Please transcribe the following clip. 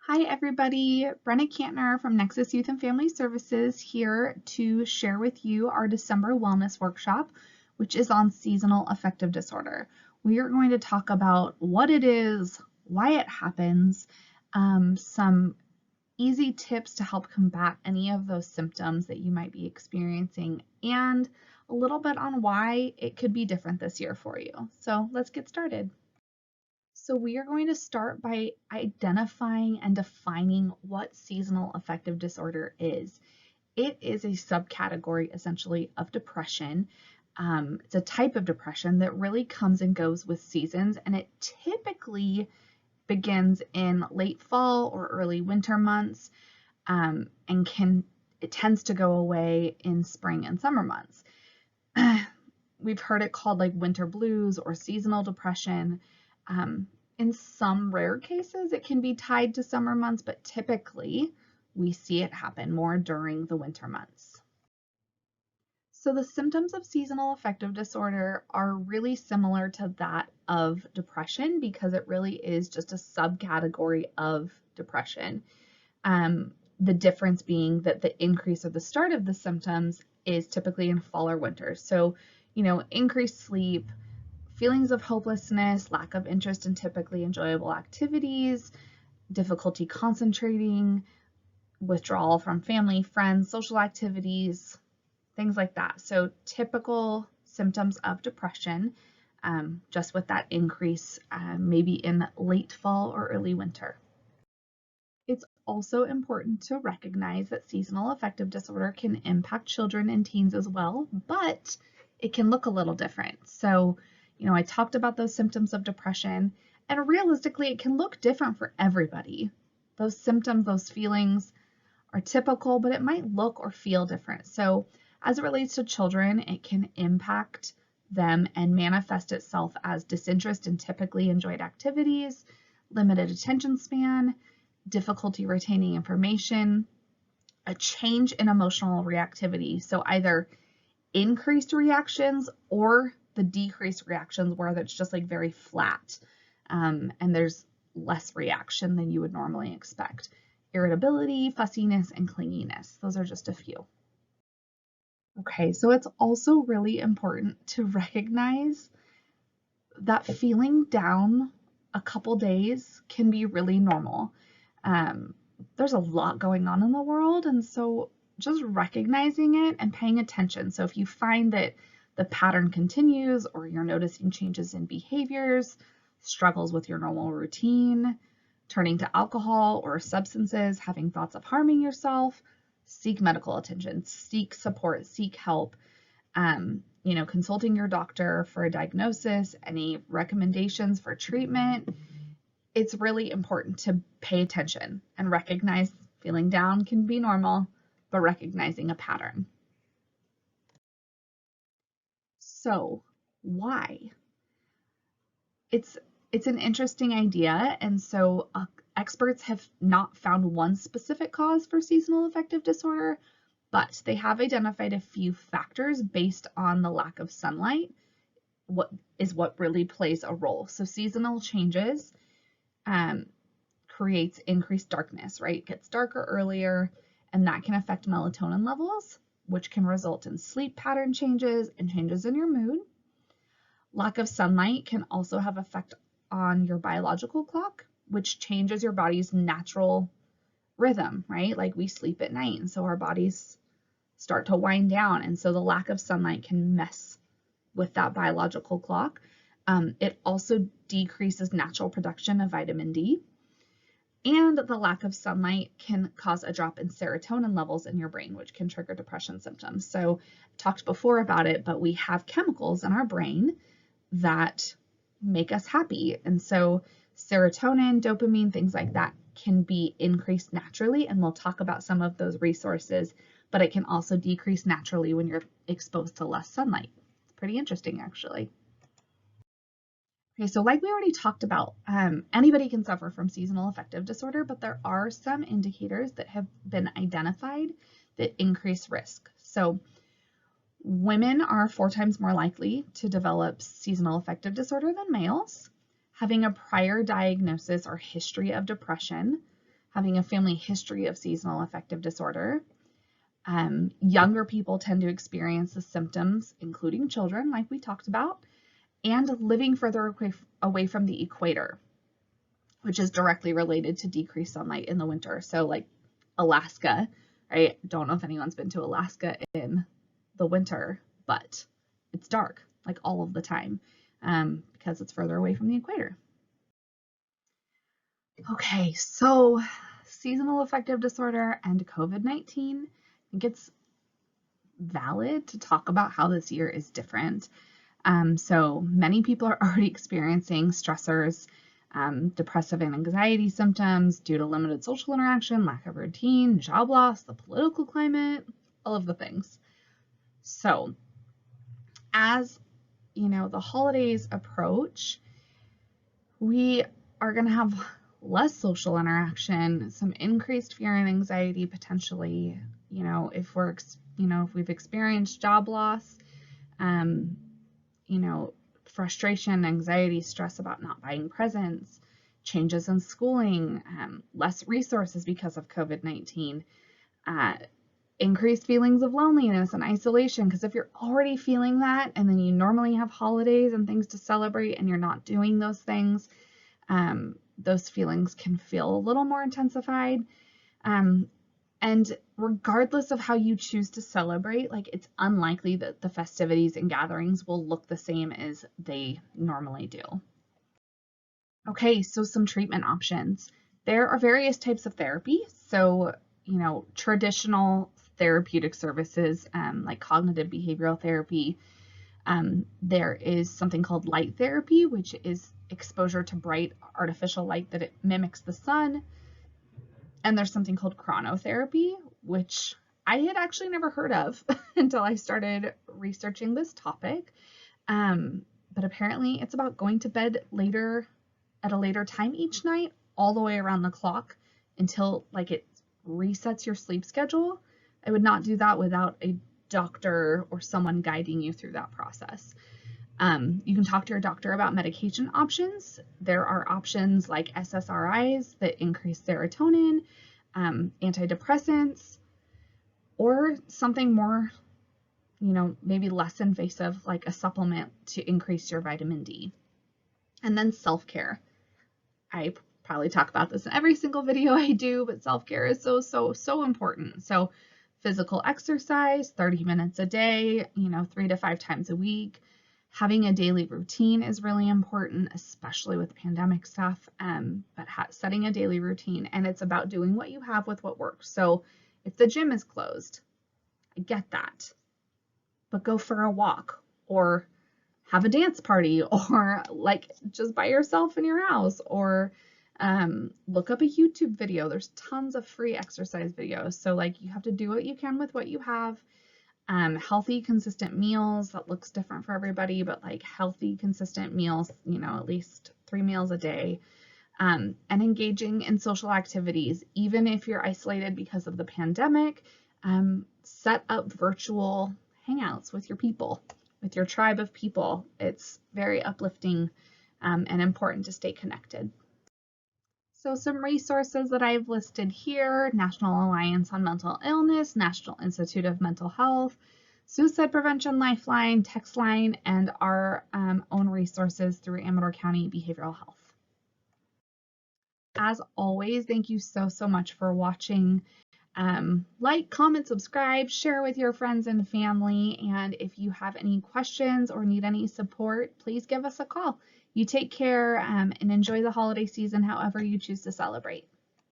Hi everybody, Brenna Cantner from Nexus Youth and Family Services here to share with you our December Wellness Workshop, which is on seasonal affective disorder. We are going to talk about what it is, why it happens, some easy tips to help combat any of those symptoms that you might be experiencing, and a little bit on why it could be different this year for you. So let's get started. So we are going to start by identifying and defining what seasonal affective disorder is. It is a subcategory essentially of depression. It's a type of depression that really comes and goes with seasons, and it typically begins in late fall or early winter months, and it tends to go away in spring and summer months. We've heard it called like winter blues or seasonal depression. In some rare cases, it can be tied to summer months, but typically we see it happen more during the winter months. So the symptoms of seasonal affective disorder are really similar to that of depression because it really is just a subcategory of depression. The difference being that the increase or the start of the symptoms is typically in fall or winter. So, increased sleep, feelings of hopelessness, lack of interest in typically enjoyable activities, difficulty concentrating, withdrawal from family, friends, social activities, things like that. So typical symptoms of depression, just with that increase maybe in late fall or early winter. It's also important to recognize that seasonal affective disorder can impact children and teens as well, but it can look a little different. So, I talked about those symptoms of depression, and realistically, it can look different for everybody. Those symptoms, those feelings are typical, but it might look or feel different. So, as it relates to children, it can impact them and manifest itself as disinterest in typically enjoyed activities, limited attention span, difficulty retaining information, a change in emotional reactivity. So either increased reactions or the decreased reactions where that's just like very flat, and there's less reaction than you would normally expect. Irritability, fussiness, and clinginess. Those are just a few. Okay, so it's also really important to recognize that feeling down a couple days can be really normal. There's a lot going on in the world, and so just recognizing it and paying attention. So if you find that the pattern continues or you're noticing changes in behaviors, struggles with your normal routine, turning to alcohol or substances, having thoughts of harming yourself, seek medical attention, seek support, seek help. Consulting your doctor for a diagnosis, any recommendations for treatment. It's really important to pay attention and recognize feeling down can be normal, but recognizing a pattern. So why? It's an interesting idea, and so experts have not found one specific cause for seasonal affective disorder, but they have identified a few factors based on the lack of sunlight, what really plays a role. So seasonal changes creates increased darkness, right? It gets darker earlier, and that can affect melatonin levels, which can result in sleep pattern changes and changes in your mood. Lack of sunlight can also have effect on your biological clock, which changes your body's natural rhythm, right? Like we sleep at night, and so our bodies start to wind down, and so the lack of sunlight can mess with that biological clock. It also decreases natural production of vitamin D, and the lack of sunlight can cause a drop in serotonin levels in your brain, which can trigger depression symptoms. So I've talked before about it, but we have chemicals in our brain that make us happy. And so serotonin, dopamine, things like that can be increased naturally, and we'll talk about some of those resources, but it can also decrease naturally when you're exposed to less sunlight. It's pretty interesting, actually. Okay, so like we already talked about, anybody can suffer from seasonal affective disorder, but there are some indicators that have been identified that increase risk. So women are 4 times more likely to develop seasonal affective disorder than males. Having a prior diagnosis or history of depression, having a family history of seasonal affective disorder. Younger people tend to experience the symptoms, including children, like we talked about, and living further away from the equator, which is directly related to decreased sunlight in the winter. So like Alaska, right? Don't know if anyone's been to Alaska in the winter, but it's dark like all of the time because it's further away from the equator. Okay, so seasonal affective disorder and COVID-19, I think it's valid to talk about how this year is different. So many people are already experiencing stressors, depressive and anxiety symptoms due to limited social interaction, lack of routine, job loss, the political climate, all of the things. So as you know, the holidays approach, we are going to have less social interaction, some increased fear and anxiety potentially, if we've experienced job loss, frustration, anxiety, stress about not buying presents, changes in schooling, less resources because of COVID-19, increased feelings of loneliness and isolation, because if you're already feeling that and then you normally have holidays and things to celebrate and you're not doing those things, those feelings can feel a little more intensified. And regardless of how you choose to celebrate, like it's unlikely that the festivities and gatherings will look the same as they normally do. Okay, so some treatment options. There are various types of therapy. So, traditional therapeutic services like cognitive behavioral therapy. There is something called light therapy, which is exposure to bright artificial light that it mimics the sun. And there's something called chronotherapy, which I had actually never heard of until I started researching this topic. But apparently it's about going to bed at a later time each night, all the way around the clock until like it resets your sleep schedule. I would not do that without a doctor or someone guiding you through that process. You can talk to your doctor about medication options. There are options like SSRIs that increase serotonin, antidepressants, or something more, maybe less invasive, like a supplement to increase your vitamin D. And then self-care. I probably talk about this in every single video I do, but self-care is so important. So physical exercise, 30 minutes a day, 3 to 5 times a week. Having a daily routine is really important, especially with pandemic stuff, but setting a daily routine, and it's about doing what you have with what works. So if the gym is closed, I get that, but go for a walk or have a dance party or like just by yourself in your house or look up a YouTube video. There's tons of free exercise videos. So like you have to do what you can with what you have. Healthy, consistent meals, that looks different for everybody, but like healthy, consistent meals, at least 3 meals a day, and engaging in social activities, even if you're isolated because of the pandemic. Set up virtual hangouts with your people, with your tribe of people. It's very uplifting and important to stay connected. So some resources that I've listed here: National Alliance on Mental Illness, National Institute of Mental Health, Suicide Prevention Lifeline, Text Line, and our own resources through Amador County Behavioral Health. As always, thank you so much for watching. Like, comment, subscribe, share with your friends and family, and if you have any questions or need any support, please give us a call. You take care and enjoy the holiday season however you choose to celebrate.